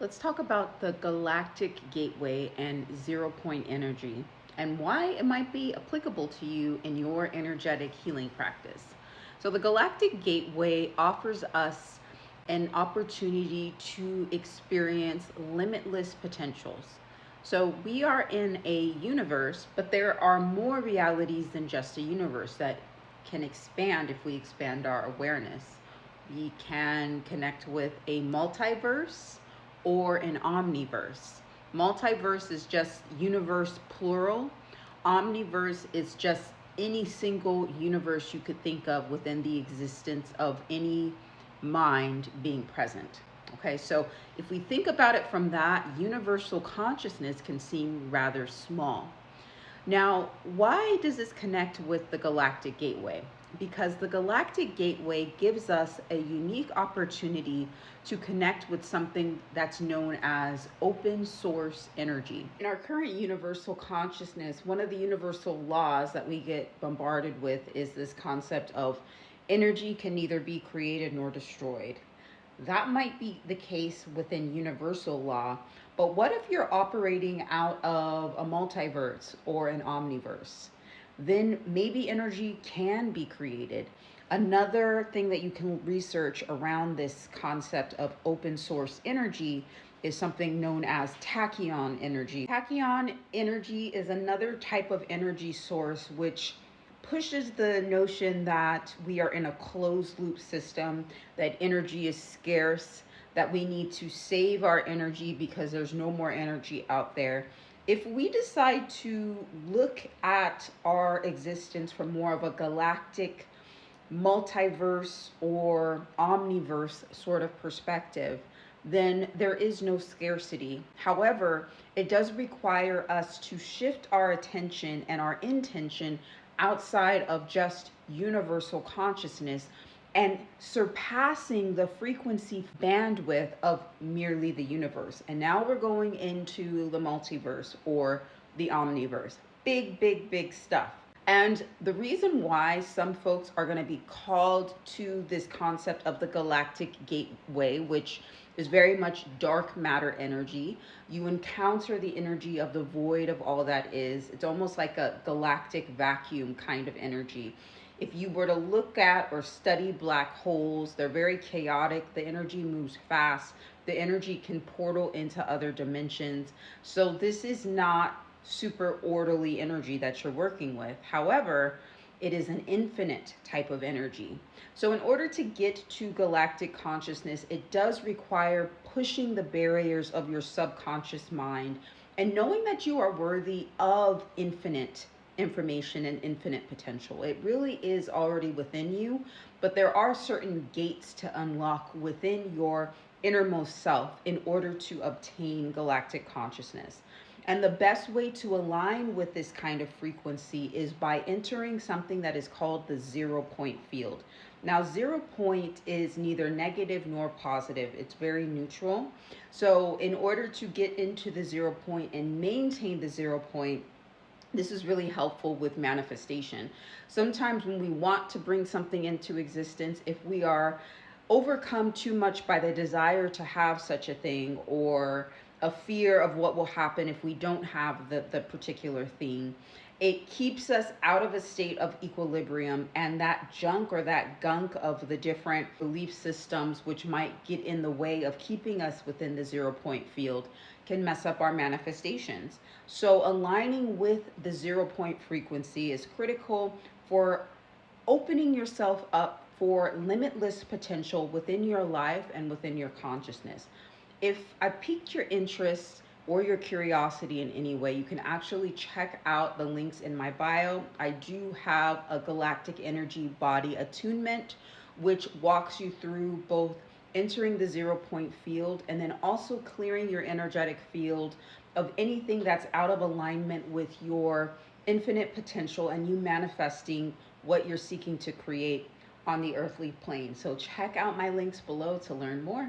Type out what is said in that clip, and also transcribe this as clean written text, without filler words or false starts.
Let's talk about the Galactic Gateway and zero point energy and why it might be applicable to you in your energetic healing practice. So, the Galactic Gateway offers us an opportunity to experience limitless potentials. So, we are in a universe, but there are more realities than just a universe that can expand if we expand our awareness. We can connect with a multiverse or an omniverse. Multiverse is just universe plural. Omniverse is just any single universe you could think of within the existence of any mind being present. Okay, so if we think about it from that, universal consciousness can seem rather small. Now, why does this connect with the Galactic Gateway? Because the Galactic Gateway gives us a unique opportunity to connect with something that's known as open source energy. In our current universal consciousness, one of the universal laws that we get bombarded with is this concept of energy can neither be created nor destroyed. That might be the case within universal law, but what if you're operating out of a multiverse or an omniverse? Then maybe energy can be created. Another thing that you can research around this concept of open source energy is something known as tachyon energy. Tachyon energy is another type of energy source which pushes the notion that we are in a closed loop system, that energy is scarce, that we need to save our energy because there's no more energy out there. If we decide to look at our existence from more of a galactic, multiverse, or omniverse sort of perspective, then there is no scarcity. However, it does require us to shift our attention and our intention outside of just universal consciousness and surpassing the frequency bandwidth of merely the universe. And now we're going into the multiverse or the omniverse. Big stuff. And the reason why some folks are going to be called to this concept of the Galactic Gateway, which is very much dark matter energy, you encounter the energy of the void of all that is. It's almost like a galactic vacuum kind of energy. If you were to look at or study black holes, they're very chaotic. The energy moves fast. The energy can portal into other dimensions. So this is not super orderly energy that you're working with. However, it is an infinite type of energy. So in order to get to galactic consciousness, it does require pushing the barriers of your subconscious mind and knowing that you are worthy of infinite information and infinite potential. It really is already within you, but there are certain gates to unlock within your innermost self in order to obtain galactic consciousness. And the best way to align with this kind of frequency is by entering something that is called the 0 point field. Now, 0 point is neither negative nor positive. It's very neutral. So in order to get into the 0 point and maintain the 0 point, this is really helpful with manifestation. Sometimes when we want to bring something into existence, if we are overcome too much by the desire to have such a thing or a fear of what will happen if we don't have the particular thing, it keeps us out of a state of equilibrium, and that junk or that gunk of the different belief systems which might get in the way of keeping us within the 0 point field can mess up our manifestations. So aligning with the 0 point frequency is critical for opening yourself up for limitless potential within your life and within your consciousness. If I piqued your interest or your curiosity in any way, you can actually check out the links in my bio. I do have a galactic energy body attunement, which walks you through both entering the 0 point field and then also clearing your energetic field of anything that's out of alignment with your infinite potential and you manifesting what you're seeking to create on the earthly plane. So check out my links below to learn more.